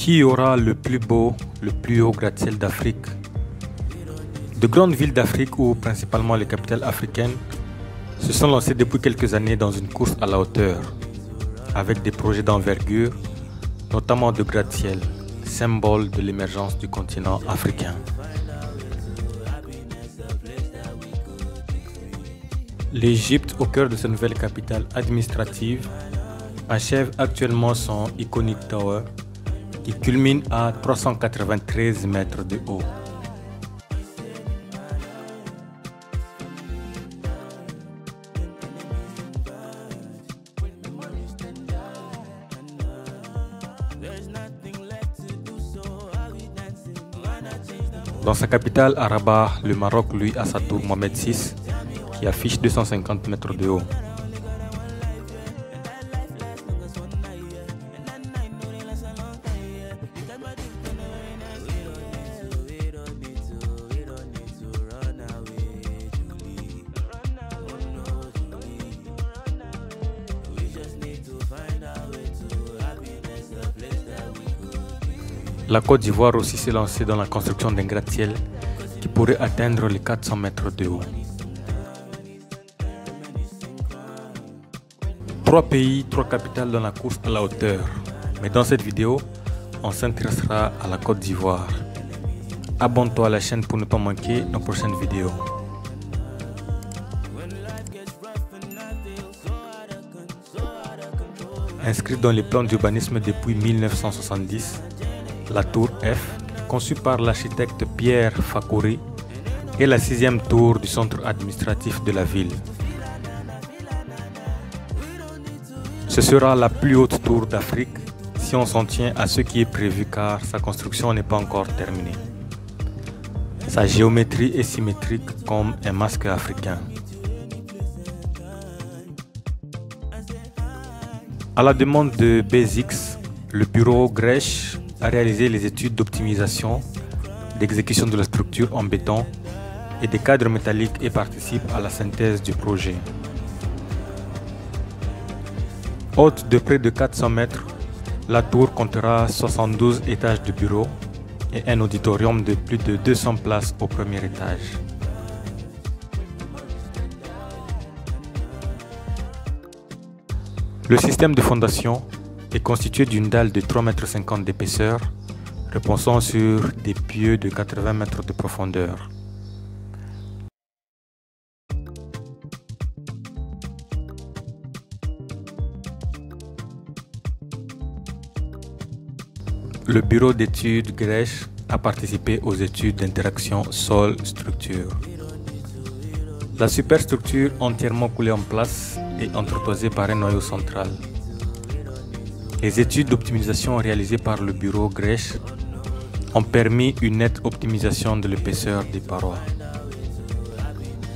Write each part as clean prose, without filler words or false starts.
Qui aura le plus beau, le plus haut gratte-ciel d'Afrique? De grandes villes d'Afrique, ou principalement les capitales africaines, se sont lancées depuis quelques années dans une course à la hauteur, avec des projets d'envergure, notamment de gratte-ciel, symbole de l'émergence du continent africain. L'Égypte, au cœur de sa nouvelle capitale administrative, achève actuellement son Iconic Tower, qui culmine à 393 mètres de haut. Dans sa capitale, à Rabat, le Maroc lui a sa tour Mohamed VI, qui affiche 250 mètres de haut. La Côte d'Ivoire aussi s'est lancée dans la construction d'un gratte-ciel qui pourrait atteindre les 400 mètres de haut. 3 pays, 3 capitales dans la course à la hauteur. Mais dans cette vidéo, on s'intéressera à la Côte d'Ivoire. Abonne-toi à la chaîne pour ne pas manquer nos prochaines vidéos. Inscrite dans les plans d'urbanisme depuis 1970, la tour F, conçue par l'architecte Pierre Fakory, est la 6e tour du centre administratif de la ville. Ce sera la plus haute tour d'Afrique si on s'en tient à ce qui est prévu, car sa construction n'est pas encore terminée. Sa géométrie est symétrique comme un masque africain. À la demande de BZX, le bureau Grech a réalisé les études d'optimisation, d'exécution de la structure en béton et des cadres métalliques et participe à la synthèse du projet. Haute de près de 400 mètres, la tour comptera 72 étages de bureaux et un auditorium de plus de 200 places au premier étage. Le système de fondation est constitué d'une dalle de 3,50 m d'épaisseur, reposant sur des pieux de 80 mètres de profondeur. Le bureau d'études Grech a participé aux études d'interaction sol-structure. La superstructure entièrement coulée en place est entreposée par un noyau central. Les études d'optimisation réalisées par le bureau Grech ont permis une nette optimisation de l'épaisseur des parois.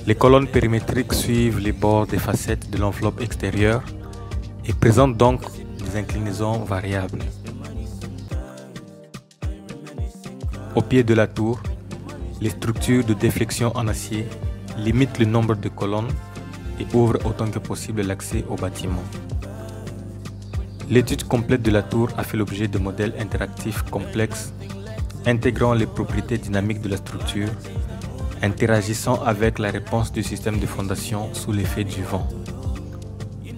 Les colonnes périmétriques suivent les bords des facettes de l'enveloppe extérieure et présentent donc des inclinaisons variables. Au pied de la tour, les structures de déflexion en acier limitent le nombre de colonnes et ouvrent autant que possible l'accès au bâtiment. L'étude complète de la tour a fait l'objet de modèles interactifs complexes intégrant les propriétés dynamiques de la structure, interagissant avec la réponse du système de fondation sous l'effet du vent.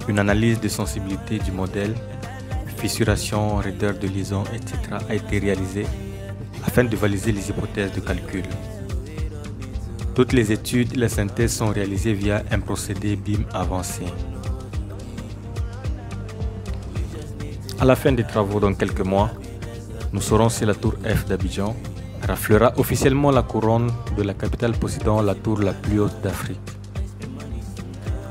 Une analyse de sensibilité du modèle, fissuration, raideur de liaison, etc. a été réalisée afin de valider les hypothèses de calcul. Toutes les études et la synthèse sont réalisées via un procédé BIM avancé. À la fin des travaux dans quelques mois, nous saurons si la tour F d'Abidjan raflera officiellement la couronne de la capitale possédant la tour la plus haute d'Afrique.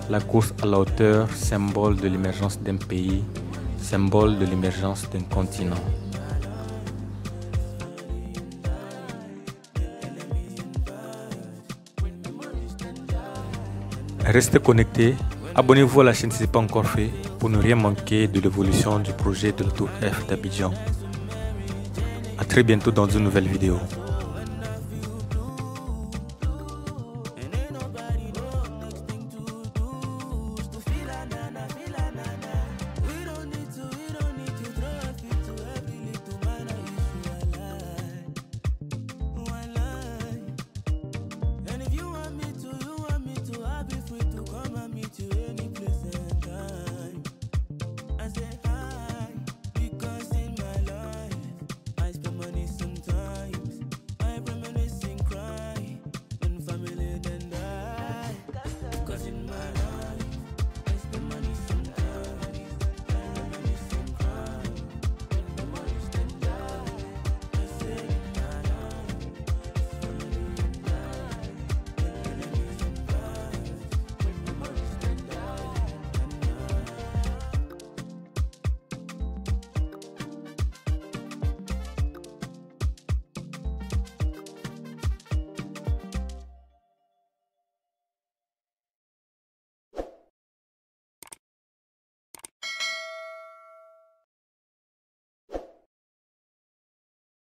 La course à la hauteur, symbole de l'émergence d'un pays, symbole de l'émergence d'un continent. Restez connectés, abonnez-vous à la chaîne si ce n'est pas encore fait pour ne rien manquer de l'évolution du projet de la tour F d'Abidjan. A très bientôt dans une nouvelle vidéo.